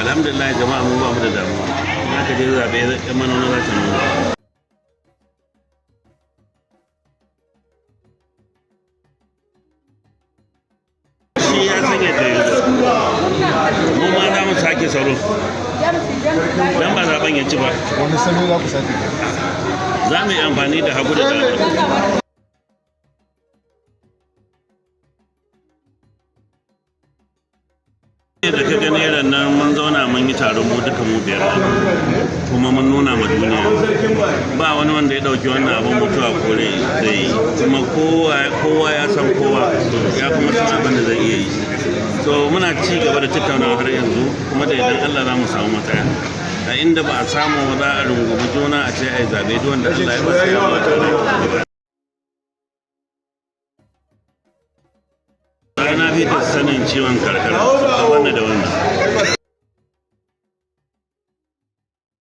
alhamdulillah jama'a mun ba mu da damuwa in aka je zaɓe yan manona za ta nuna. Shi ya sanya ta yi mu ma za mu sake salo don ba zaɓen ya ci ba. Wani salo za ku sake? Za mu yi amfani da hagu da dama. Da ka gani ran nan mun zauna mun yi taron mu duka mu biyar kuma mun nuna ma duniya ba wani wanda ya dauki wannan abin mutuwa kore zai yi kuma kowa ya san kowa ya kuma san abin da zai iya yi so muna ci gaba da tattaunawa har yanzu kuma da idan Allah za mu samu matsaya a inda ba a samu ba za a rungumi juna a ce ai zabe duk wanda Allah ya ba su yawa tare. Na fi da sanin ciwon karkara a wannan da wannan.